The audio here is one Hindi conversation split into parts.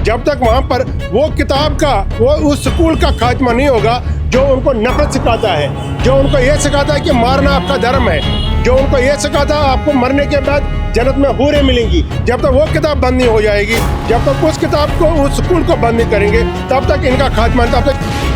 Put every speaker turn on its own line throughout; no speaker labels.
जब तक वहाँ पर वो किताब का वो उस स्कूल का खात्मा नहीं होगा जो उनको नफरत सिखाता है, जो उनको ये सिखाता है कि मारना आपका धर्म है, जो उनको ये सिखाता है आपको मरने के बाद जन्नत में हूरें मिलेंगी, जब तक वो किताब बंद नहीं हो जाएगी, जब तक उस किताब को उस स्कूल को बंद नहीं करेंगे, तब तक इनका खात्मा, तब तक।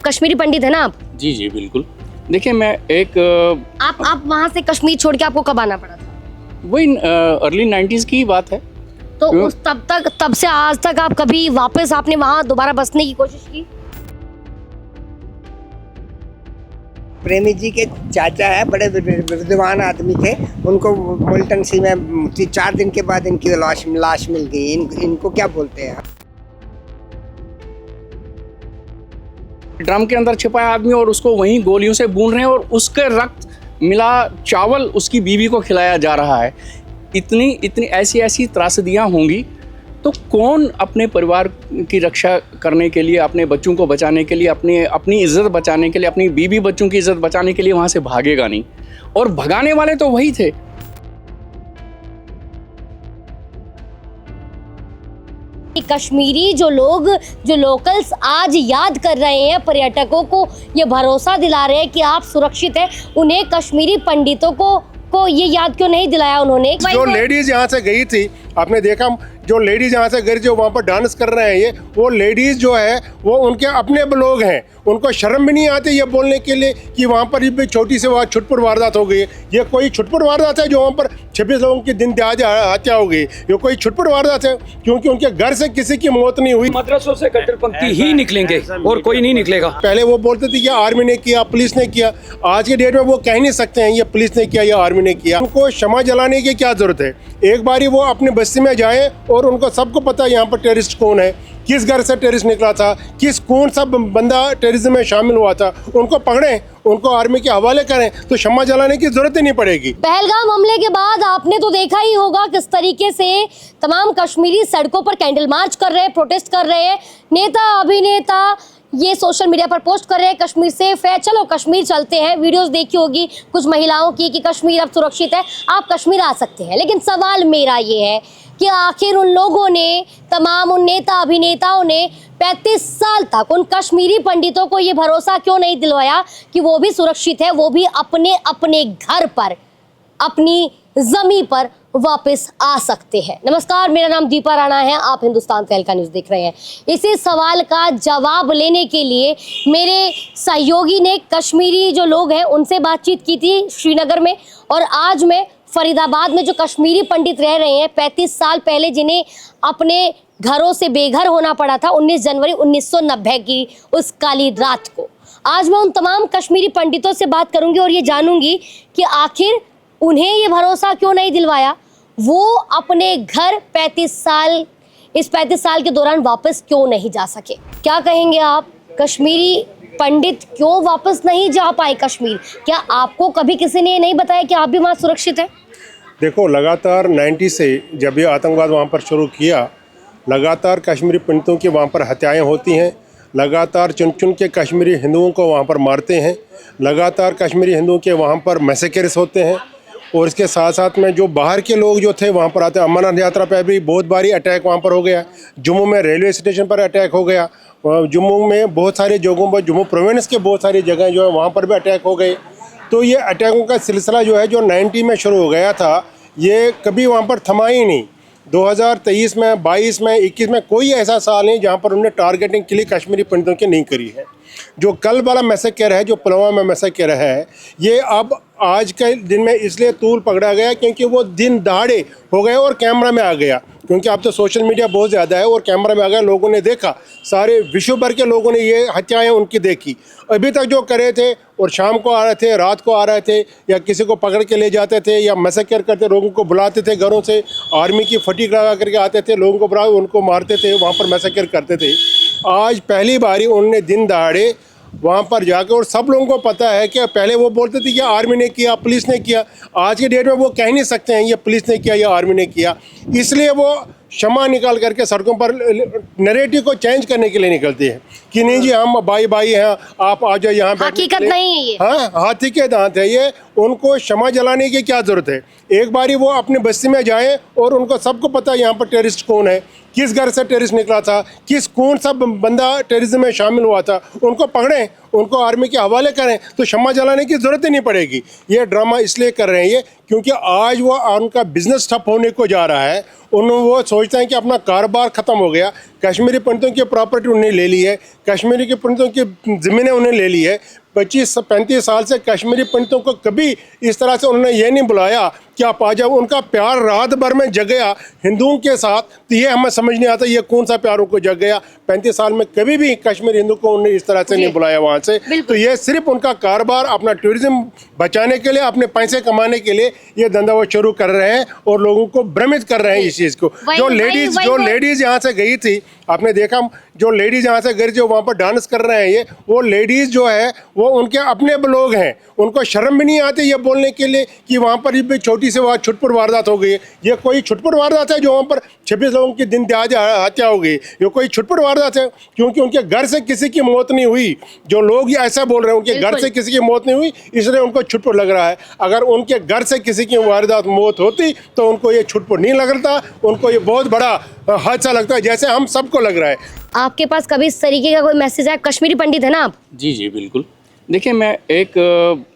कश्मीरी पंडित है ना आप?
जी जी बिल्कुल। देखिए मैं एक
आप वहाँ से कश्मीर छोड़ के आपको कब आना पड़ा था?
वही अर्ली 90s की बात है।
तो उस तब से आज तक आप कभी वापस आपने वहाँ दोबारा बसने की कोशिश की?
प्रेमी जी के चाचा है, बड़े विद्वान आदमी थे, उनको मुल्टन सी में 4 दिन के बाद इनकी लाश मिल गई। इनको क्या बोलते हैं?
ड्रम के अंदर छिपाया आदमी और उसको वहीं गोलियों से भून रहे हैं और उसके रक्त मिला चावल उसकी बीवी को खिलाया जा रहा है। इतनी ऐसी त्रासदियां होंगी तो कौन अपने परिवार की रक्षा करने के लिए, अपने बच्चों को बचाने के लिए, अपनी इज्जत बचाने के लिए, अपनी बीवी बच्चों की इज्जत बचाने के लिए वहाँ से भागेगा नहीं। और भगाने वाले तो वही थे।
कश्मीरी जो लोकल्स आज याद कर रहे हैं, पर्यटकों को ये भरोसा दिला रहे हैं कि आप सुरक्षित हैं, उन्हें कश्मीरी पंडितों को ये याद क्यों नहीं दिलाया उन्होंने?
जो लेडीज यहाँ से गई थी, आपने देखा जो लेडीज यहाँ से गई जो वहाँ पर डांस कर रहे हैं, वो लेडीज जो है वो उनके अपने लोग हैं, उनको शर्म भी नहीं आती ये बोलने के लिए कि वहाँ पर भी छोटी से वहाँ छुटपुट वारदात हो गई। ये कोई छुटपुट वारदात है जो वहाँ पर 26 लोगों की दिन दहाड़े हत्या हो गई? ये कोई छुटपुट वारदात है? क्योंकि उनके घर से किसी की मौत नहीं हुई।
मदरसों से कट्टरपंथी ही निकलेंगे और कोई नहीं निकलेगा।
पहले वो बोलते थे कि आर्मी ने किया, पुलिस ने किया। आज के डेट में वो कह नहीं सकते हैं ये पुलिस ने किया या आर्मी ने किया। उनको क्षमा जलाने की क्या जरूरत है? एक बारी वो अपने बस्ती में जाए और उनको सबको पता है यहाँ पर टेररिस्ट कौन है, किस घर से टेररिस्ट निकला था, कौन सा बंदा टेररिज्म में शामिल हुआ था, उनको पकड़ें, उनको आर्मी के हवाले करें, तो क्षमा जलाने की जरूरत ही नहीं पड़ेगी।
पहलगाम हमले के बाद आपने तो देखा ही होगा किस तरीके से तमाम कश्मीरी सड़कों पर कैंडल मार्च कर रहे हैं, प्रोटेस्ट कर रहे हैं। नेता अभिनेता ये सोशल मीडिया पर पोस्ट कर रहे हैं कश्मीर सेफ है, चलो कश्मीर चलते हैं। वीडियोस देखी होगी कुछ महिलाओं की कि कश्मीर अब सुरक्षित है, आप कश्मीर आ सकते हैं। लेकिन सवाल मेरा ये है कि आखिर उन लोगों ने, तमाम उन नेता अभिनेताओं ने 35 साल तक उन कश्मीरी पंडितों को ये भरोसा क्यों नहीं दिलवाया कि वो भी सुरक्षित है, वो भी अपने अपने घर पर, अपनी ज़मीन पर वापस आ सकते हैं। नमस्कार, मेरा नाम दीपा राणा है, आप हिंदुस्तान तहलका न्यूज़ देख रहे हैं। इसी सवाल का जवाब लेने के लिए मेरे सहयोगी ने कश्मीरी जो लोग हैं उनसे बातचीत की थी श्रीनगर में, और आज मैं फरीदाबाद में जो कश्मीरी पंडित रह रहे हैं 35 साल पहले, जिन्हें अपने घरों से बेघर होना पड़ा था 19 जनवरी 1990 की उस काली रात को। आज मैं उन तमाम कश्मीरी पंडितों से बात करूंगी और ये जानूंगी कि आखिर उन्हें ये भरोसा क्यों नहीं दिलवाया, वो अपने घर 35 साल के दौरान वापस क्यों नहीं जा सके। क्या कहेंगे आप, कश्मीरी पंडित क्यों वापस नहीं जा पाए कश्मीर? क्या आपको कभी किसी ने नहीं बताया कि आप भी वहाँ सुरक्षित हैं?
देखो, लगातार 90 से जब ये आतंकवाद वहाँ पर शुरू किया, लगातार कश्मीरी पंडितों की वहाँ पर हत्याएं होती हैं, लगातार चुन चुन के कश्मीरी हिंदुओं को वहाँ पर मारते हैं, लगातार कश्मीरी हिंदुओं के वहाँ पर मैसेकर्स होते हैं। और इसके साथ साथ में जो बाहर के लोग जो थे वहाँ पर आते हैं, अमरनाथ यात्रा पर भी बहुत बारी अटैक वहाँ पर हो गया, जम्मू में रेलवे स्टेशन पर अटैक हो गया, जम्मू में बहुत सारी जगहों पर, जम्मू प्रोविंस के बहुत सारी जगह जो है वहाँ पर भी अटैक हो गए। तो ये अटैकों का सिलसिला जो है जो 90 में शुरू हो गया था, ये कभी वहाँ पर थमा ही नहीं। 2023 में, 22 में, 21 में कोई ऐसा साल नहीं जहाँ पर उन्होंने टारगेटिंग के लिए कश्मीरी पंडितों की नहीं करी है। जो कल वाला मैसेकर है, जो पुलवामा में मैसेकर है, ये अब आज के दिन में इसलिए तूल पकड़ा गया क्योंकि वो दिन दहाड़े हो गए और कैमरा में आ गया, क्योंकि अब तो सोशल मीडिया बहुत ज़्यादा है और कैमरा में आ गया, लोगों ने देखा, सारे विश्व भर के लोगों ने ये हत्याएं उनकी देखी। अभी तक जो करे थे और शाम को आ रहे थे, रात को आ रहे थे, या किसी को पकड़ के ले जाते थे या मैसेकर करते, लोगों को बुलाते थे घरों से, आर्मी की फटीक लगा करके आते थे, लोगों को बुला उनको मारते थे, वहाँ पर मैसेकर करते थे। आज पहली बारी उन्होंने दिन दहाड़े वहाँ पर जाकर, और सब लोगों को पता है कि पहले वो बोलते थे कि आर्मी ने किया, पुलिस ने किया। आज के डेट में वो कह नहीं सकते हैं ये पुलिस ने किया या आर्मी ने किया, इसलिए वो क्षमा निकाल करके सड़कों पर नैरेटिव को चेंज करने के लिए निकलती है कि नहीं जी हम भाई भाई हैं, आप आ जाओ यहाँ बैठने
हकीकत
के लिए।
नहीं है ये।
हाँ, हाथी के दांत है ये। उनको क्षमा जलाने की क्या जरूरत है? एक बारी वो अपने बस्ती में जाएं और उनको सबको पता है यहाँ पर टेररिस्ट कौन है, किस घर से टेररिस्ट निकला था, कौन सा बंदा टेररिज्म में शामिल हुआ था, उनको पकड़ें, उनको आर्मी के हवाले करें, तो क्षमा जलाने की ज़रूरत ही नहीं पड़ेगी। ये ड्रामा इसलिए कर रहे हैं ये क्योंकि आज वो उनका बिजनेस ठप होने को जा रहा है। वो सोचते हैं कि अपना कारोबार ख़त्म हो गया, कश्मीरी पंडितों की प्रॉपर्टी उन्हें ले ली है, कश्मीरी के पंडितों की ज़मीनें उन्हें ले ली है। 25-35 साल से कश्मीरी पंडितों को कभी इस तरह से उन्होंने ये नहीं बुलाया कि आप आ जाओ। उनका प्यार रात भर में जग गया हिंदुओं के साथ, तो ये हमें समझ नहीं आता ये कौन सा प्यार उनको जग गया। 35 साल में कभी भी कश्मीर हिंदू को उन्होंने इस तरह से नहीं बुलाया वहाँ से। तो ये सिर्फ उनका कारोबार, अपना टूरिज्म बचाने के लिए, अपने पैसे कमाने के लिए ये धंधा वो शुरू कर रहे हैं और लोगों को भ्रमित कर रहे हैं इस चीज़ को। जो लेडीज़ यहाँ से गई थी, आपने देखा जो लेडीज़ यहाँ से गई जो वहाँ पर डांस कर रहे हैं, ये वो लेडीज़ जो है वो उनके अपने लोग हैं। उनको शर्म भी नहीं आती ये बोलने के लिए कि वहाँ पर भी छोटी से वहाँ छुटपुट वारदात हो गई है। ये कोई छुटपुट वारदात है जो वहाँ पर 26 लोगों की दिन दहाड़े हत्या हो गई? ये कोई छुटपुट वारदात है? क्योंकि उनके घर से किसी की मौत नहीं हुई। जो लोग ये ऐसा बोल रहे हैं उनके घर से किसी की मौत नहीं हुई, इसलिए उनको छुटपुट लग रहा है। अगर उनके घर से किसी की वारदात मौत होती तो उनको ये छुटपुट नहीं लगता, उनको ये बहुत बड़ा हादसा लगता है जैसे हम सबको लग रहा है।
आपके पास कभी इस तरीके का कोई मैसेज आया? कश्मीरी पंडित है ना आप?
जी जी बिल्कुल। देखिए मैं एक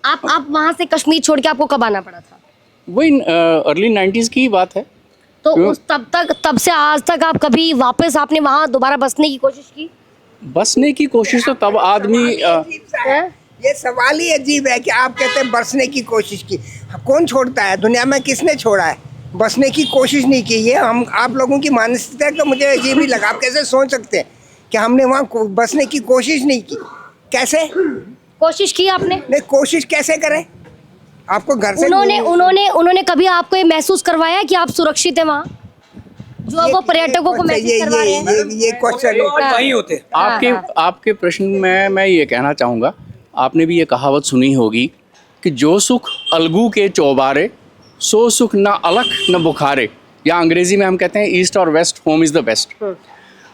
आप वहाँ से कश्मीर छोड़ के आपको कब आना पड़ा था?
वही अर्ली 90s की बात है।
तो तब से आज तक आप कभी वापस आपने वहाँ दोबारा बसने की कोशिश की?
बसने की कोशिश तो तब आदमी
ये सवाल ही अजीब है कि आप कहते हैं बसने की कोशिश की। कौन छोड़ता है दुनिया में? किसने छोड़ा है? बसने की कोशिश नहीं की। ये हम आप लोगों की मानसिकता तो मुझे अजीब ही लगा। आप कैसे सोच सकते हैं कि हमने वहाँ बसने की कोशिश नहीं की? कैसे
कोशिश की आपने?
नहीं, कोशिश कैसे करें? आपको घर से
उन्होंने कभी आपको ये महसूस करवाया कि आप सुरक्षित हैं वहाँ, जो अब वो पर्यटकों को महसूस करवा रहे हैं?
ये क्वेश्चन
वहीं होते।
आपके प्रश्न में मैं ये कहना चाहूँगा, आपने भी ये कहावत सुनी होगी कि जो सुख अलगू के चौबारे सो सुख ना अलख न बुखारे, या अंग्रेजी में हम कहते हैं ईस्ट और west home is the best.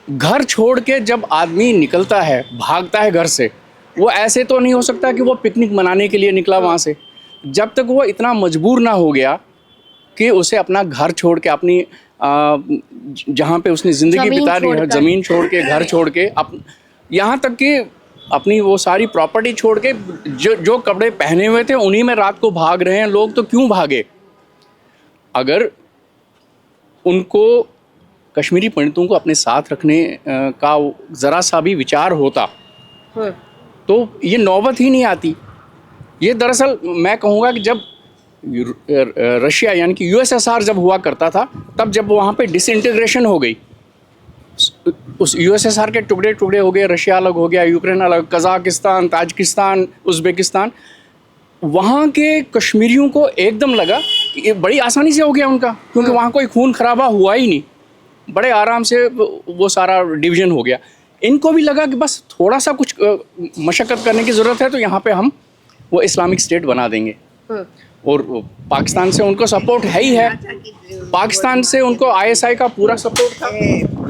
घर छोड़ के जब आदमी निकलता है, भागता है घर से, वो ऐसे तो नहीं हो सकता कि वो पिकनिक मनाने के लिए निकला वहाँ से। जब तक वो इतना मजबूर ना हो गया कि उसे अपना घर छोड़ के, अपनी जहाँ पे उसने ज़िंदगी बिता रही है, ज़मीन छोड़ के, घर छोड़ के, यहाँ तक कि अपनी वो सारी प्रॉपर्टी छोड़ के, जो कपड़े पहने हुए थे उन्हीं में रात को भाग रहे हैं लोग। तो क्यों भागे? अगर उनको कश्मीरी पंडितों को अपने साथ रखने का ज़रा सा भी विचार होता तो ये नौबत ही नहीं आती। ये दरअसल मैं कहूँगा कि जब रशिया यानी कि यूएसएसआर जब हुआ करता था, तब जब वहाँ पे डिसइंटीग्रेशन हो गई, उस यूएसएसआर के टुकड़े टुकड़े हो गए, रशिया अलग हो गया, यूक्रेन अलग, कजाकिस्तान, ताजिकिस्तान, उज़्बेकिस्तान, वहाँ के कश्मीरियों को एकदम लगा कि ये बड़ी आसानी से हो गया उनका, क्योंकि वहाँ कोई खून खराबा हुआ ही नहीं, बड़े आराम से वो सारा डिवीज़न हो गया। इनको भी लगा कि बस थोड़ा सा कुछ मशक्क़त करने की ज़रूरत है तो यहाँ पे हम वो इस्लामिक स्टेट बना देंगे। और पाकिस्तान से उनको सपोर्ट है ही है, पाकिस्तान से उनको आईएसआई का पूरा सपोर्ट था।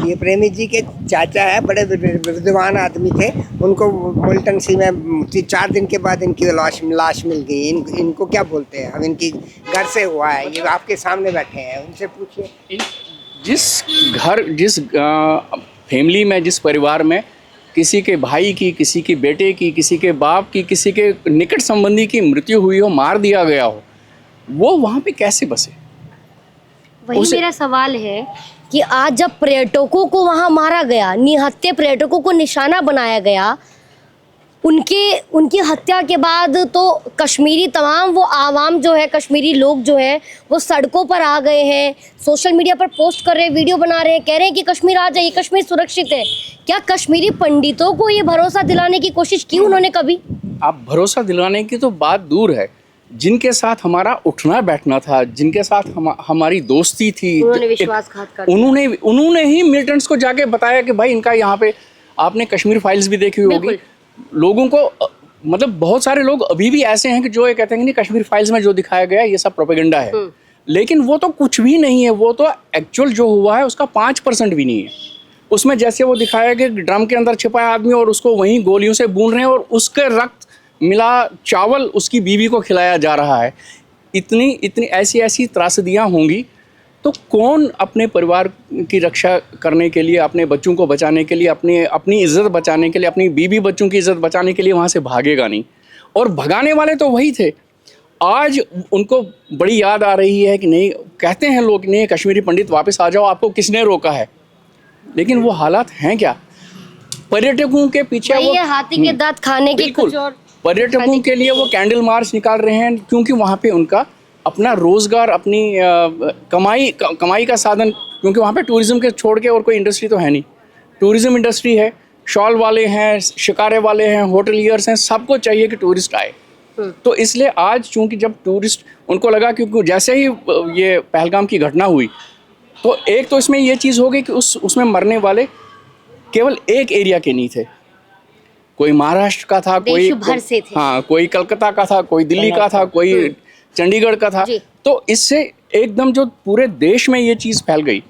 ये प्रेमी जी के चाचा है, बड़े विद्वान आदमी थे, उनको मुल्टन सी में 4 दिन के बाद इनकी लाश मिल गई। इनको क्या बोलते हैं? अब इनकी घर से हुआ है, ये आपके सामने बैठे हैं, उनसे पूछिए।
जिस फैमिली में, जिस परिवार में किसी के भाई की, किसी के बेटे की, किसी के बाप की, किसी के निकट संबंधी की मृत्यु हुई हो, मार दिया गया हो, वो वहाँ पे कैसे बसे?
वही मेरा सवाल है कि आज जब पर्यटकों को वहाँ मारा गया, निहत्थे पर्यटकों को निशाना बनाया गया, उनकी हत्या के बाद तो कश्मीरी तमाम वो आवाम जो है, कश्मीरी लोग जो है वो सड़कों पर आ गए हैं, सोशल मीडिया पर पोस्ट कर रहे हैं, वीडियो बना रहे हैं, कह रहे हैं कि कश्मीर आ जाइए, कश्मीर सुरक्षित है। क्या कश्मीरी पंडितों को ये भरोसा दिलाने की कोशिश की उन्होंने कभी? आप
भरोसा दिलाने की तो बात दूर है, जिनके साथ हमारा उठना बैठना था, जिनके साथ हमारी दोस्ती थी,
उन्होंने विश्वासघात कर दिया।
उन्होंने ही मिलिटेंट्स को जाके बताया कि भाई इनका यहाँ पे, आपने कश्मीर फाइल्स भी देखी होगी, लोगों को मतलब बहुत सारे लोग अभी भी ऐसे हैं कि जो ये कहते हैं कि नहीं कश्मीर फाइल्स में जो दिखाया गया ये सब प्रोपेगेंडा है, लेकिन वो तो कुछ भी नहीं है। वो तो एक्चुअल जो हुआ है उसका 5% भी नहीं है। उसमें जैसे वो दिखाया कि ड्रम के अंदर छिपा है आदमी और उसको वहीं गोलियों से भून रहे हैं और उसके रक्त मिला चावल उसकी बीवी को खिलाया जा रहा है। इतनी इतनी ऐसी त्रासदियाँ होंगी तो कौन अपने परिवार की रक्षा करने के लिए, अपने बच्चों को बचाने के लिए, अपनी इज़्ज़त बचाने के लिए, अपनी बीवी बच्चों की इज़्ज़त बचाने के लिए वहाँ से भागेगा नहीं। और भगाने वाले तो वही थे। आज उनको बड़ी याद आ रही है कि नहीं, कहते हैं लोग नहीं कश्मीरी पंडित वापस आ जाओ, आपको किसने रोका है, लेकिन वो हालात हैं क्या? पर्यटकों के पीछे वो
हाथी के दांत खाने की
बिल्कुल
कुछ और
पर्यटकों के लिए वो कैंडल मार्च निकाल रहे हैं क्योंकि वहाँ पे उनका अपना रोजगार, अपनी कमाई का साधन, क्योंकि वहाँ पे टूरिज्म के छोड़ के और कोई इंडस्ट्री तो है नहीं। टूरिज्म इंडस्ट्री है, शॉल वाले हैं, शिकारे वाले हैं, होटलियर्स हैं, सबको चाहिए कि टूरिस्ट आए। तो इसलिए आज चूंकि जब टूरिस्ट उनको लगा, क्योंकि जैसे ही ये पहलगाम की घटना हुई तो एक तो इसमें ये चीज़ हो गई कि उसमें मरने वाले केवल एक एरिया के नहीं थे, कोई महाराष्ट्र का था, कोई
भर से थे।
हाँ, कोई कलकत्ता का था, कोई दिल्ली का था, कोई चंडीगढ़ का था। तो इससे एकदम जो पूरे देश में ये चीज़ फैल गई।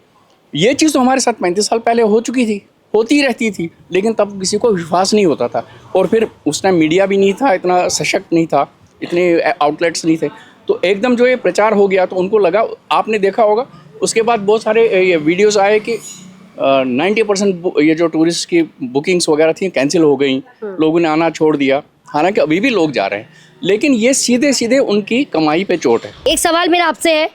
ये चीज़ तो हमारे साथ 35 साल पहले हो चुकी थी, होती रहती थी, लेकिन तब किसी को विश्वास नहीं होता था। और फिर उस टाइम मीडिया भी नहीं था, इतना सशक्त नहीं था, इतने आउटलेट्स नहीं थे। तो एकदम जो ये प्रचार हो गया तो उनको लगा, आपने देखा होगा उसके बाद बहुत सारे ये वीडियोज़ आए कि 90% ये जो टूरिस्ट की बुकिंग्स वगैरह थी कैंसिल हो गई, लोगों ने आना छोड़ दिया। हालांकि अभी भी लोग जा रहे हैं, लेकिन ये सीधे सीधे उनकी कमाई पे चोट है।
एक सवाल मेरा आपसे है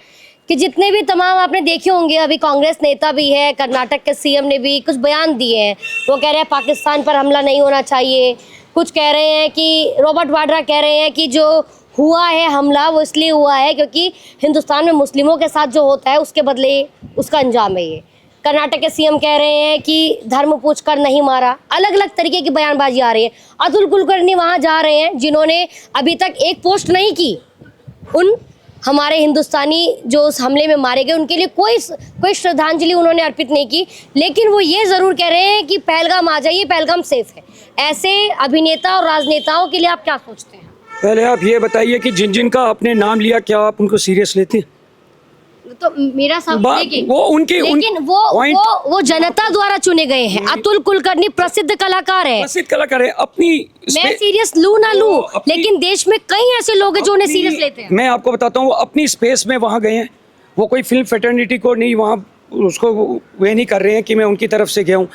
कि जितने भी तमाम आपने देखे होंगे, अभी कांग्रेस नेता भी है, कर्नाटक के सीएम ने भी कुछ बयान दिए हैं। वो कह रहे हैं पाकिस्तान पर हमला नहीं होना चाहिए, कुछ कह रहे हैं कि रॉबर्ट वाड्रा कह रहे हैं कि जो हुआ है हमला वो इसलिए हुआ है क्योंकि हिंदुस्तान में मुस्लिमों के साथ जो होता है उसके बदले उसका अंजाम है ये। कर्नाटक के सीएम कह रहे हैं कि धर्म पूछ कर नहीं मारा। अलग अलग तरीके की बयानबाजी आ रही है। अतुल कुलकर्णी वहाँ जा रहे हैं जिन्होंने अभी तक एक पोस्ट नहीं की उन हमारे हिंदुस्तानी जो उस हमले में मारे गए, उनके लिए कोई श्रद्धांजलि उन्होंने अर्पित नहीं की, लेकिन वो ये ज़रूर कह रहे हैं कि पहलगाम आ जाइए, पहलगाम सेफ है। ऐसे अभिनेता और राजनेताओं के लिए आप क्या सोचते हैं?
पहले आप ये बताइए कि जिन जिन का आपने नाम लिया क्या आप उनको सीरियस लेते हैं?
तो मेरा सब
वो उनके
लेकिन वो जनता द्वारा चुने गए हैं। अतुल कुलकर्णी प्रसिद्ध कलाकार है,
अपनी
मैं सीरियस लूं ना लूं, लेकिन देश में कई ऐसे लोग हैं जो उन्हें सीरियस लेते हैं।
मैं आपको बताता हूँ, वो अपनी स्पेस में वहाँ गए हैं। वो कोई फिल्म फेटर्निटी को नहीं वहाँ उसको वे नहीं कर रहे हैं कि मैं उनकी तरफ से गया हूँ,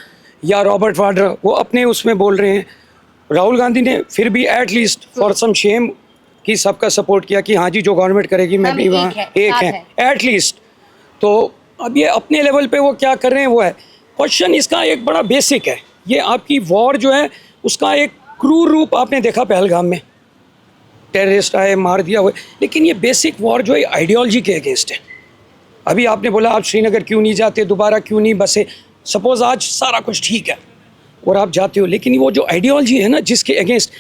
या रॉबर्ट वाड्रा वो अपने उसमें बोल रहे हैं। राहुल गांधी ने फिर भी एटलीस्ट फॉर सम शेम कि सबका सपोर्ट किया कि हाँ जी जो गवर्नमेंट करेगी मैं भी वहाँ एक है एटलीस्ट। तो अब ये अपने लेवल पे वो क्या कर रहे हैं वो है क्वेश्चन। इसका एक बड़ा बेसिक है, ये आपकी वॉर जो है उसका एक क्रूर रूप आपने देखा पहलगाम में, टेररिस्ट आए मार दिया हुआ, लेकिन ये बेसिक वॉर जो है आइडियोलॉजी के अगेंस्ट है। अभी आपने बोला आप श्रीनगर क्यों नहीं जाते, दोबारा क्यों नहीं बसे, सपोज आज सारा कुछ ठीक है और आप जाते हो, लेकिन वो जो आइडियोलॉजी है ना जिसके अगेंस्ट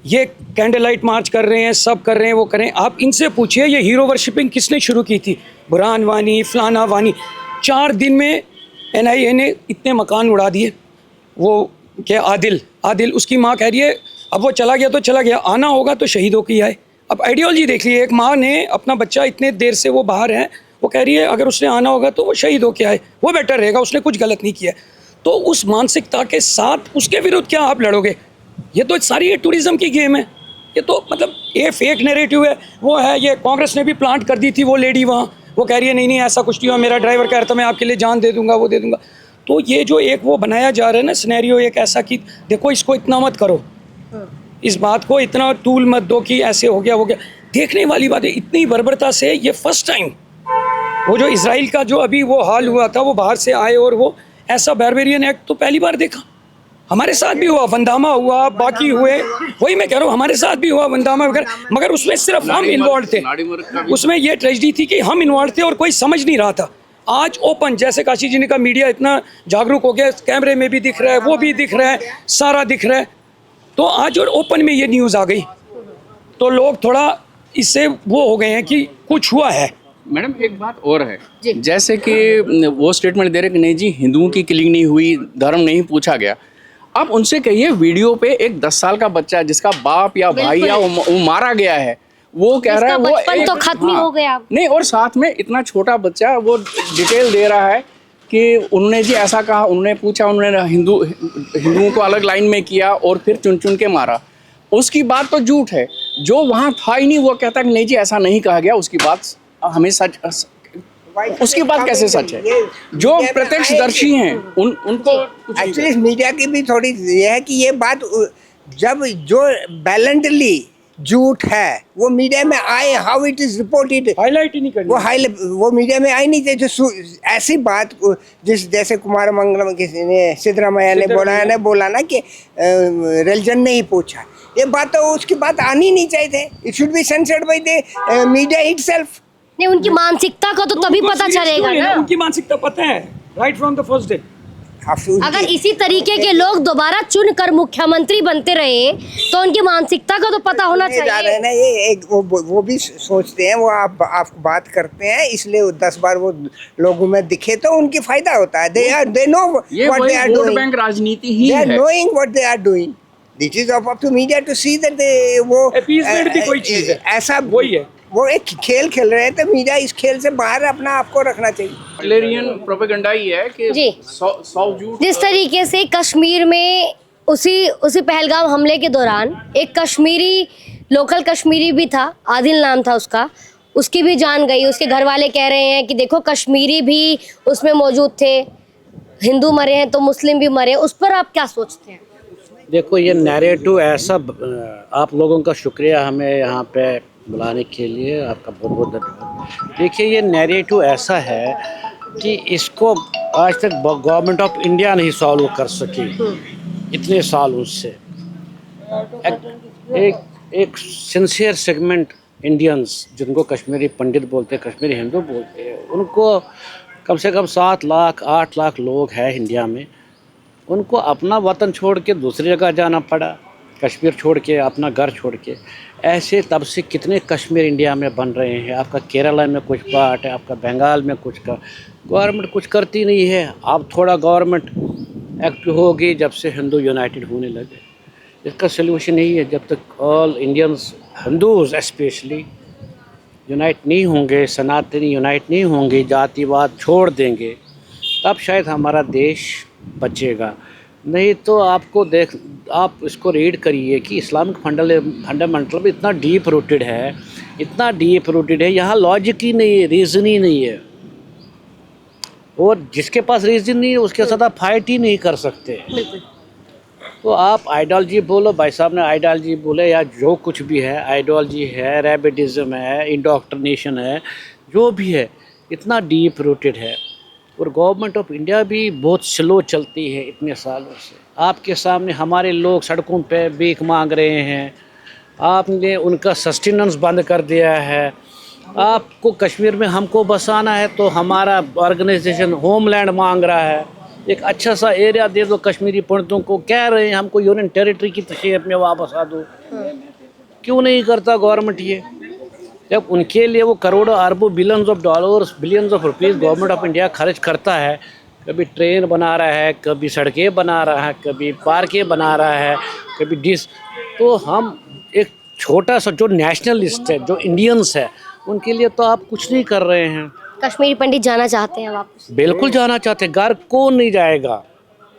ये कैंडल लाइट मार्च कर रहे हैं, सब कर रहे हैं, वो करें। आप इनसे पूछिए ये हीरो वर्शिपिंग किसने शुरू की थी, बुरहान वानी, फलाना वानी। 4 दिन में NIA ने इतने मकान उड़ा दिए। वो क्या आदिल उसकी माँ कह रही है अब वो चला गया तो चला गया, आना होगा तो शहीदों की आए। अब आइडियोलॉजी देख लीजिए, एक माँ ने अपना बच्चा इतने देर से वो बाहर है, वो कह रही है अगर उसने आना होगा तो वो शहीदों के आए, वो बेटर रहेगा, उसने कुछ गलत नहीं किया। तो उस मानसिकता के साथ उसके विरुद्ध क्या आप लड़ोगे? ये तो सारी ये टूरिज्म की गेम है। ये तो मतलब ये फेक नैरेटिव है, वो है। ये कांग्रेस ने भी प्लांट कर दी थी वो लेडी वहाँ, वो कह रही है नहीं ऐसा कुछ नहीं हुआ, मेरा ड्राइवर कह रहा था मैं आपके लिए जान दे दूंगा, वो दे दूंगा। तो ये जो एक वो बनाया जा रहा है ना सिनेरियो, एक ऐसा कि देखो इसको इतना मत करो, इस बात को इतना टूल मत दो कि ऐसे हो गया। देखने वाली बात है, इतनी बर्बरता से ये फर्स्ट टाइम वो जो इसराइल का जो अभी वो हाल हुआ था, वो बाहर से आए और वो ऐसा बारबेरियन एक्ट तो पहली बार देखा। हमारे साथ भी हुआ, वंदामा हुआ, बाकी हुए, वही मैं कह रहा हूँ हमारे साथ भी हुआ वंदामा वगैरह, मगर उसमें सिर्फ हम इन्वॉल्व थे। उसमें ये ट्रेजेडी थी कि हम इन्वॉल्व थे और कोई समझ नहीं रहा था। आज ओपन, जैसे काशी जी ने कहा, मीडिया इतना जागरूक हो गया, कैमरे में भी दिख रहा है, वो भी दिख रहा है, सारा दिख रहा है। तो आज और ओपन में ये न्यूज़ आ गई तो लोग थोड़ा इससे वो हो गए हैं कि कुछ हुआ है।
मैडम एक बात और है, जैसे कि वो स्टेटमेंट दे रहे कि नहीं जी हिंदुओं की किलिंग नहीं हुई, धर्म नहीं पूछा गया। आप उनसे कहिए वीडियो पे एक 10 साल का बच्चा जिसका बाप या भाई या वो मारा गया है, वो कह रहा है वो
बचपन तो खत्म ही हो गया।
नहीं, और साथ में इतना छोटा बच्चा वो डिटेल दे रहा है कि उन्होंने जी ऐसा कहा, उन्होंने पूछा, उन्होंने हिंदुओं को अलग लाइन में किया और फिर चुन चुन के मारा। उसकी बात तो झूठ है, जो वहाँ था ही नहीं वो कहता है कि नहीं जी ऐसा नहीं कहा गया, उसकी बात हमें सच, उसकी बात कैसे सच है? जो प्रत्यक्षदर्शी हैं उनको
एक्चुअली मीडिया की भी थोड़ी ये है कि ये बात जब जो बैलेंटली झूठ है वो मीडिया में आए, how it is reported,
highlight ही नहीं करनी।
वो मीडिया में आई नहीं थी। जो ऐसी बात जैसे कुमार मंगलम किसी ने सिद्धरामैया ने बोला ना कि रिलीजन ने ही पूछा, ये बात तो उसकी बात आनी नहीं चाहिए थे। It should be censored by the media itself.
नहीं, उनकी मानसिकता का तो तभी पता चलेगा ना।
उनकी मानसिकता पता है right from the first day.
अगर इसी तरीके के लोग दोबारा चुन कर मुख्यमंत्री बनते रहे तो उनकी मानसिकता का तो पता होना
जा रहे हैं
चाहिए
ना, ये एक वो भी सोचते हैं, वो आप बात करते हैं इसलिए 10 बार वो लोगों में दिखे तो उनकी फायदा होता है। They know what they are doing.
Vote bank राजनीति ही
दे आर
है।
Knowing what they are doing. This is up to media to see that वो
अपीसमेंट भी कोई चीज है,
ऐसा
वही है।
वो एक खेल खेल रहे हैं तो मीडिया इस खेल से बाहर अपना आपको रखना चाहिए।
हिटलरियन प्रोपेगेंडा ही है कि
जी।
100 झूठ।
जिस तरीके से कश्मीर में उसी पहलगाम हमले के दौरान एक कश्मीरी, लोकल कश्मीरी भी था, आदिल नाम था उसका, उसकी भी जान गई। उसके घर वाले कह रहे हैं कि देखो कश्मीरी भी उसमें मौजूद थे, हिंदू मरे हैं तो मुस्लिम भी मरे। उस पर आप क्या सोचते हैं?
देखो ये नैरेटिव ऐसा, आप लोगों का शुक्रिया हमें यहाँ पे बुलाने के लिए, आपका बहुत बहुत धन्यवाद। देखिए ये नैरेटिव ऐसा है कि इसको आज तक गवर्नमेंट ऑफ इंडिया नहीं सॉल्व कर सकी इतने सालों से। एक सिंसियर सेगमेंट इंडियंस जिनको कश्मीरी पंडित बोलते हैं, कश्मीरी हिंदू बोलते हैं, उनको कम से कम 7 लाख 8 लाख लोग हैं इंडिया में। उनको अपना वतन छोड़ के दूसरी जगह जाना पड़ा, कश्मीर छोड़ के, अपना घर छोड़ के। ऐसे तब से कितने कश्मीर इंडिया में बन रहे हैं। आपका केरला में कुछ पार्ट है, आपका बंगाल में कुछ का, गवर्नमेंट कुछ करती नहीं है। अब थोड़ा गवर्नमेंट एक्टिव होगी जब से हिंदू यूनाइटेड होने लगे। इसका सलूशन यही है, जब तक all Indians Hindus specially unite नहीं होंगे, सनातनी यूनाइट नहीं होंगे, जातिवाद छोड़ देंगे, तब शायद हमारा देश बचेगा। नहीं तो आप इसको रीड करिए कि इस्लामिक फंडामेंटल में इतना डीप रूटेड है, यहाँ लॉजिक ही नहीं है, रीज़न ही नहीं है। और जिसके पास रीज़न नहीं है उसके साथ आप फाइट ही नहीं कर सकते। तो आप आइडियोलॉजी बोलो, भाई साहब ने आइडियोलॉजी बोले या जो कुछ भी है, आइडियोलॉजी है, रैबिडिज़म है, इंडोक्ट्रिनेशन है, जो भी है, इतना डीप रूटेड है। और गवर्नमेंट ऑफ इंडिया भी बहुत स्लो चलती है इतने सालों से। आपके सामने हमारे लोग सड़कों पे भीख मांग रहे हैं, आपने उनका सस्टेनेंस बंद कर दिया है। आपको कश्मीर में हमको बसाना है तो हमारा ऑर्गेनाइजेशन होमलैंड मांग रहा है, एक अच्छा सा एरिया दे दो कश्मीरी पंडितों को। कह रहे हैं हमको यूनियन टेरिटरी की शेप में वापस आ दो। क्यों नहीं करता गवर्नमेंट ये? जब उनके लिए वो करोड़ों अरबों billions of dollars, billions of rupees government of India खर्च करता है, कभी ट्रेन बना रहा है, कभी सड़कें बना रहा है, कभी पार्कें बना रहा है, कभी डिस, तो हम एक छोटा सा जो नेशनलिस्ट है, जो इंडियंस है, उनके लिए तो आप कुछ नहीं कर रहे हैं।
कश्मीरी पंडित जाना चाहते हैं वापस?
बिल्कुल जाना चाहते हैं, घर कौन नहीं जाएगा।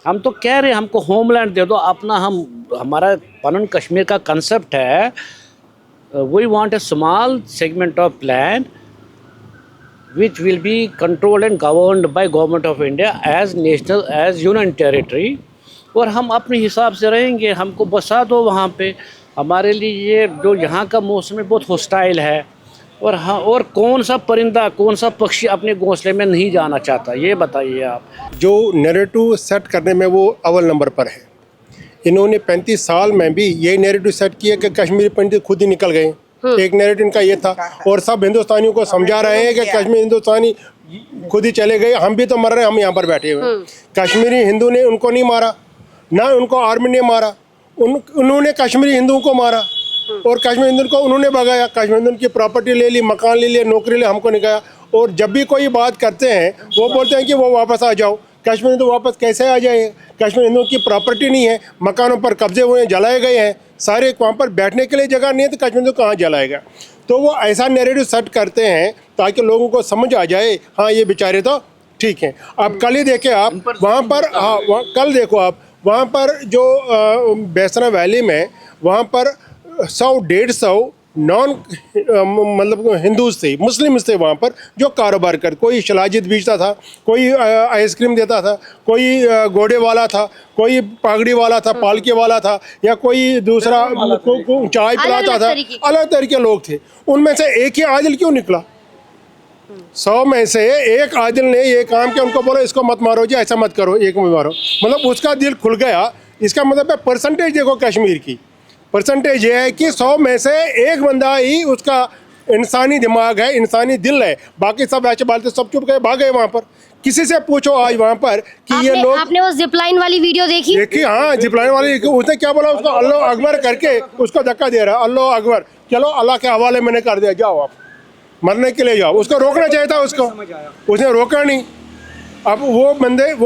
हम तो कह रहे हैं हमको होमलैंड दे दो अपना। हमारा पनन कश्मीर का कंसेप्ट है, we want a small segment of land which will be controlled and governed by government of India as national, as union territory, और हम अपने हिसाब से रहेंगे। हमको बसा दो वहाँ पे। हमारे लिए ये जो यहाँ का मौसम है बहुत हॉस्टाइल है, और हाँ, और कौन सा परिंदा, कौन सा पक्षी अपने घोंसले में नहीं जाना चाहता, ये बताइए आप।
जो नैरेटिव सेट करने में वो अव्वल नंबर पर है। इन्होंने 35 साल में भी यही नैरेटिव सेट किया कि कश्मीरी पंडित खुद ही निकल गए। एक नैरेटिव इनका ये था, और सब हिंदुस्तानियों को समझा रहे हैं कि कश्मीर हिंदुस्तानी खुद ही चले गए, हम भी तो मर रहे हैं, हम यहाँ पर बैठे हुए। कश्मीरी हिंदू ने उनको नहीं मारा, ना उनको आर्मी ने मारा, उन्होंने कश्मीरी हिंदुओं को मारा, और कश्मीर हिंदू को उन्होंने भगाया। कश्मीर हिंदू की प्रॉपर्टी ले ली, मकान ले लिया, नौकरी ले, हमको निकाला। और जब भी कोई बात करते हैं वो बोलते हैं कि वो वापस आ जाओ। कश्मीर हिंदू वापस कैसे आ जाए? कश्मीर हिंदुओं की प्रॉपर्टी नहीं है, मकानों पर कब्जे हुए हैं, जलाए गए हैं, सारे वहाँ पर बैठने के लिए जगह नहीं है, तो कश्मीर हिंदू कहाँ जलाएगा? तो वो ऐसा नैरेटिव सेट करते हैं ताकि लोगों को समझ आ जाए, हाँ ये बेचारे तो ठीक हैं। अब कल ही देखे आप वहाँ पर, हाँ कल देखो आप वहाँ पर जो बैसना वैली में वहाँ पर 100-150 नॉन मतलब हिंदूज थे, मुस्लिम थे वहाँ पर, जो कारोबार कर, कोई शलाजित बेचता था, कोई आइसक्रीम देता था, कोई घोड़े वाला था, कोई पगड़ी वाला था, पालके वाला था, या कोई दूसरा चाय पिलाता था, अलग तरह के लोग थे। उनमें से एक ही आदिल क्यों निकला? 100 में से एक आदिल ने ये काम किया, उनको बोलो इसको मत मारो जी, ऐसा मत करो, एक में मारो, मतलब उसका दिल खुल गया। इसका मतलब है परसेंटेज देखो कश्मीर की, परसेंटेज ये है कि 100 में से एक बंदा ही उसका इंसानी दिमाग है, इंसानी दिल है, बाकी सब ऐसे बालते सब चुप गए, भाग गए वहाँ पर। किसी से पूछो आज वहाँ पर कि ये लोग,
आपने वो जिपलाइन वाली वीडियो देखी?
हाँ जिपलाइन वाली, उसने क्या बोला, उसको अल्लाह अकबर करके उसको धक्का दे रहा है, अल्लाह अकबर, चलो अल्लाह के हवाले मैंने कर दिया, जाओ आप मरने के लिए जाओ। उसको रोकना चाहिए था, उसको उसने रोका नहीं। अब वो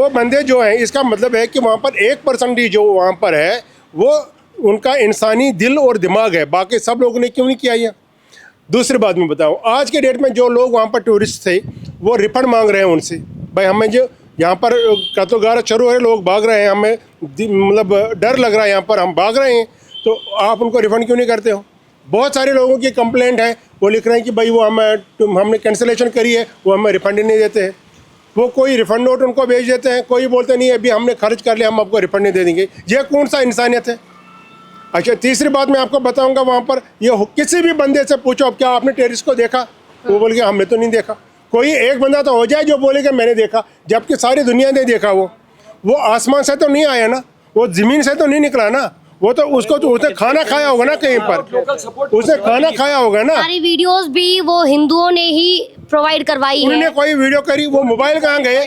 बंदे जो हैं, इसका मतलब है कि वहाँ पर 1% जो वहाँ पर है वो उनका इंसानी दिल और दिमाग है, बाकी सब लोगों ने क्यों नहीं किया ये? दूसरी बात मैं बताऊँ, आज के डेट में जो लोग वहाँ पर टूरिस्ट थे वो रिफंड मांग रहे हैं उनसे, भाई हमें जो यहाँ पर कत्लगारा शुरू है, लोग भाग रहे हैं, हमें मतलब डर लग रहा है, यहाँ पर हम भाग रहे हैं, तो आप उनको रिफंड क्यों नहीं करते हो? बहुत सारे लोगों की कंप्लेंट है, वो लिख रहे हैं कि भाई वो हमने कैंसिलेशन करी है, वो हमें रिफंड ही नहीं देते हैं। वो कोई रिफंड नोट उनको भेज देते हैं, कोई बोलते नहीं अभी हमने खर्च कर लिया, हम आपको रिफंड नहीं दे देंगे। ये कौन सा इंसानियत है? अच्छा, तीसरी बात मैं आपको बताऊंगा, वहाँ पर ये किसी भी बंदे से पूछो अब क्या आपने टेररिस्ट को देखा, वो बोल के हमने तो नहीं देखा। कोई एक बंदा तो हो जाए जो बोले कि मैंने देखा, जबकि सारी दुनिया ने देखा। वो आसमान से तो नहीं आया ना, वो ज़मीन से तो नहीं निकला ना, वो तो उसको तो उसने खाना खाया होगा ना, कहीं पर उसने खाना खाया होगा ना।
सारी वीडियोस भी वो हिंदुओं ने ही प्रोवाइड करवाई
उन्होंने
है।
कोई वीडियो करी, वो मोबाइल कहाँ गए?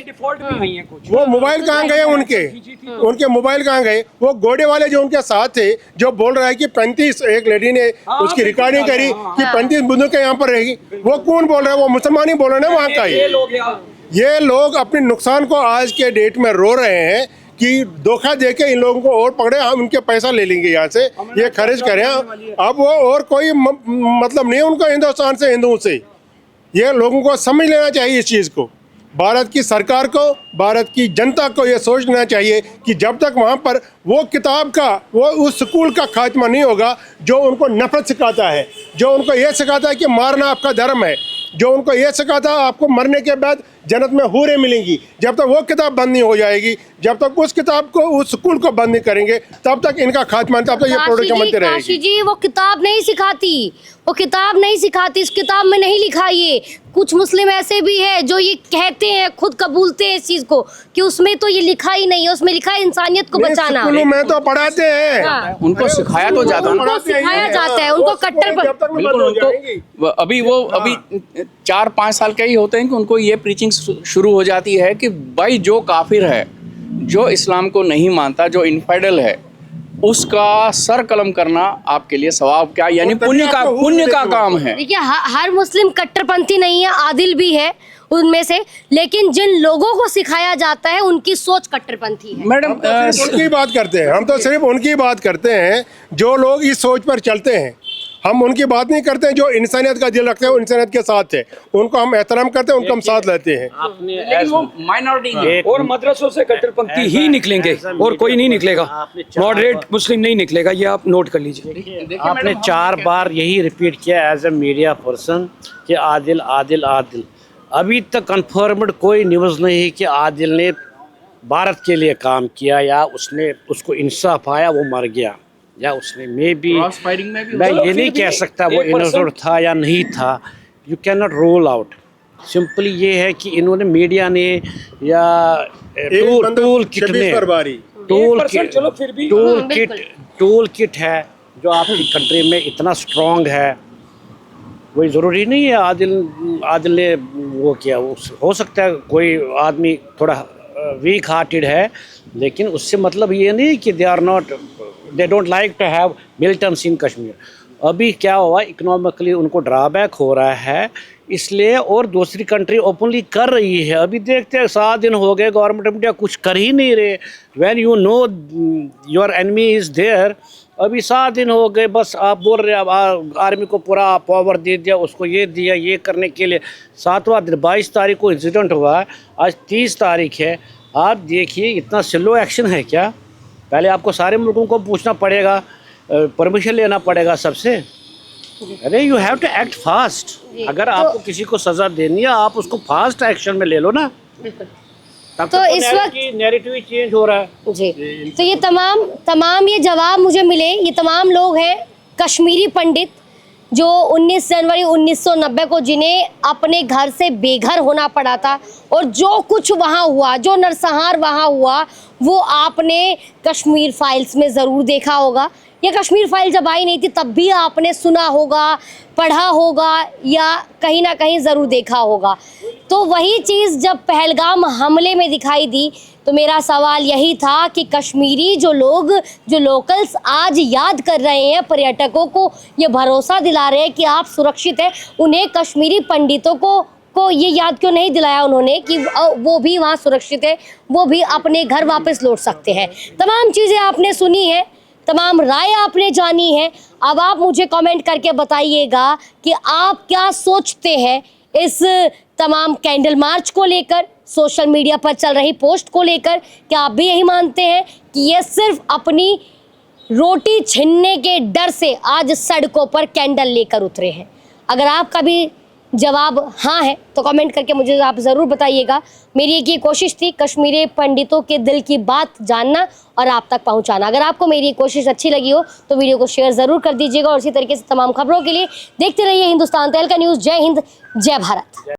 वो मोबाइल कहाँ गए उनके मोबाइल कहाँ गए? वो घोड़े वाले जो उनके साथ थे, जो बोल रहा है कि 35, एक लेडी ने उसकी रिकॉर्डिंग करी कि 35 बुजुर्ग यहाँ पर रहेगी, वो कौन बोल रहा है? वो मुसलमान ही बोल रहे हैं वहाँ का ही। ये लोग अपने नुकसान को आज के डेट में रो रहे हैं कि धोखा देके इन लोगों को और पकड़े, हम इनके पैसा ले लेंगे यहाँ से, ये खर्च करें। अब वो और कोई मतलब नहीं उनको हिंदुस्तान से, हिंदुओं से। ये लोगों को समझ लेना चाहिए इस चीज़ को, भारत की सरकार को, भारत की जनता को ये सोच लेना चाहिए कि जब तक वहाँ पर वो किताब का, वो उस स्कूल का खात्मा नहीं होगा जो उनको नफरत सिखाता है, जो उनको ये सिखाता है कि मारना आपका धर्म है, जो उनको ये सिखाता है आपको मरने के बाद जन्नत में हूरें मिलेंगी, जब तक वो किताब बंद नहीं हो जाएगी, जब तक उस किताब को, उस स्कूल को बंद नहीं करेंगे, तब तक इनका खात्मा, तब तक ये प्रोडक्ट बनते रहेगी।
काशी जी, वो किताब नहीं सिखाती, वो किताब नहीं सिखाती, इस किताब में नहीं लिखा ये। कुछ मुस्लिम ऐसे भी है जो ये कहते हैं, खुद कबूलते हैं इस चीज को कि उसमें तो ये लिखा ही नहीं है, उसमें लिखा है इंसानियत को बचाना।
स्कूलों में तो पढ़ाते हैं,
हाँ।
उनको सिखाया तो जाता है,
उनको सिखाया जाता है, उनको कट्टर
बिल्कुल। उनको अभी 4-5 साल के ही होते हैं कि उनको ये प्रीचिंग शुरू हो जाती है कि भाई जो काफिर है, जो इस्लाम को नहीं मानता, जो इनफाइडल है, उसका सर कलम करना आपके लिए सवाब क्या, यानी पुण्य का काम है।
देखिए, हर मुस्लिम कट्टरपंथी नहीं है, आदिल भी है उनमें से, लेकिन जिन लोगों को सिखाया जाता है उनकी सोच कट्टरपंथी है।
मैडम
उनकी बात करते हैं, हम तो सिर्फ उनकी बात करते हैं जो लोग इस सोच पर चलते हैं। हम उनकी बात नहीं करते हैं जो इंसानियत का दिल रखते हैं, इंसानियत के साथ है, उनको हम एहतराम करते हैं, उनको हम साथ लेते हैं।
लेकिन वो माइनॉरिटी
और मदरसों से कट्टरपंथी ही निकलेंगे और कोई नहीं निकलेगा, मॉडरेट मुस्लिम नहीं निकलेगा, ये आप नोट कर लीजिए।
आपने 4 बार यही रिपीट किया एज ए मीडिया पर्सन कि आदिल आदिल आदिल। अभी तक कंफर्म्ड कोई न्यूज़ नहीं है कि आदिल ने भारत के लिए काम किया या उसने उसको इंसाफ आया, वो मर गया, या उसने मैं ये नहीं कह सकता वो इनोसेंट था या नहीं था। You can not roll out. Simply ये है कि इन्होंने, मीडिया ने या टूल किट है जो आपकी कंट्री में इतना स्ट्रॉन्ग है, वही ज़रूरी नहीं है आदिल ने वो किया। हो सकता है कोई आदमी थोड़ा वीक हार्टेड है, लेकिन उससे मतलब ये नहीं कि they don't like to have militants in Kashmir. अभी क्या हुआ, इकोनॉमिकली उनको ड्रॉबैक हो रहा है, इसलिए, और दूसरी कंट्री ओपनली कर रही है। अभी देखते हैं 7 दिन हो गए, गवर्नमेंट ऑफ इंडिया कुछ कर ही नहीं रहे। When you know your enemy is there, अभी 7 दिन हो गए, बस आप बोल रहे हैं अब आर्मी को पूरा पावर दे दिया, उसको ये दिया, ये करने के लिए। 7वां दिन 22 तारीख को इंसिडेंट हुआ है, आज 30 तारीख है। आप देखिए इतना स्लो एक्शन है क्या? पहले आपको सारे मुल्कों को पूछना पड़ेगा, परमिशन लेना पड़ेगा सबसे। अरे you have to act fast. अगर आपको किसी को सज़ा देनी है, आप उसको फास्ट एक्शन में ले लो ना। तब
तो इस वक्त
नैरेटिव चेंज हो रहा है
जी। तो ये तमाम ये जवाब मुझे मिले, ये तमाम लोग हैं कश्मीरी पंडित जो 19 जनवरी 1990 को जिन्हें अपने घर से बेघर होना पड़ा था, और जो कुछ वहाँ हुआ, जो नरसंहार वहाँ हुआ, वो आपने कश्मीर फाइल्स में ज़रूर देखा होगा। ये कश्मीर फाइल जब आई नहीं थी तब भी आपने सुना होगा, पढ़ा होगा, या कहीं ना कहीं ज़रूर देखा होगा। तो वही चीज़ जब पहलगाम हमले में दिखाई दी तो मेरा सवाल यही था कि कश्मीरी जो लोग, जो लोकल्स आज याद कर रहे हैं, पर्यटकों को ये भरोसा दिला रहे हैं कि आप सुरक्षित हैं, उन्हें कश्मीरी पंडितों को ये याद क्यों नहीं दिलाया उन्होंने कि वो भी वहाँ सुरक्षित है, वो भी अपने घर वापस लौट सकते हैं। तमाम चीज़ें आपने सुनी है, तमाम राय आपने जानी है। अब आप मुझे कमेंट करके बताइएगा कि आप क्या सोचते हैं इस तमाम कैंडल मार्च को लेकर, सोशल मीडिया पर चल रही पोस्ट को लेकर। क्या आप भी यही मानते हैं कि ये सिर्फ अपनी रोटी छीनने के डर से आज सड़कों पर कैंडल लेकर उतरे हैं? अगर आपका भी जवाब हाँ है तो कमेंट करके मुझे आप ज़रूर बताइएगा। मेरी एक ये कोशिश थी कश्मीरी पंडितों के दिल की बात जानना और आप तक पहुंचाना। अगर आपको मेरी ये कोशिश अच्छी लगी हो तो वीडियो को शेयर ज़रूर कर दीजिएगा, और इसी तरीके से तमाम खबरों के लिए देखते रहिए हिंदुस्तान तहलका न्यूज़। जय हिंद, जय भारत।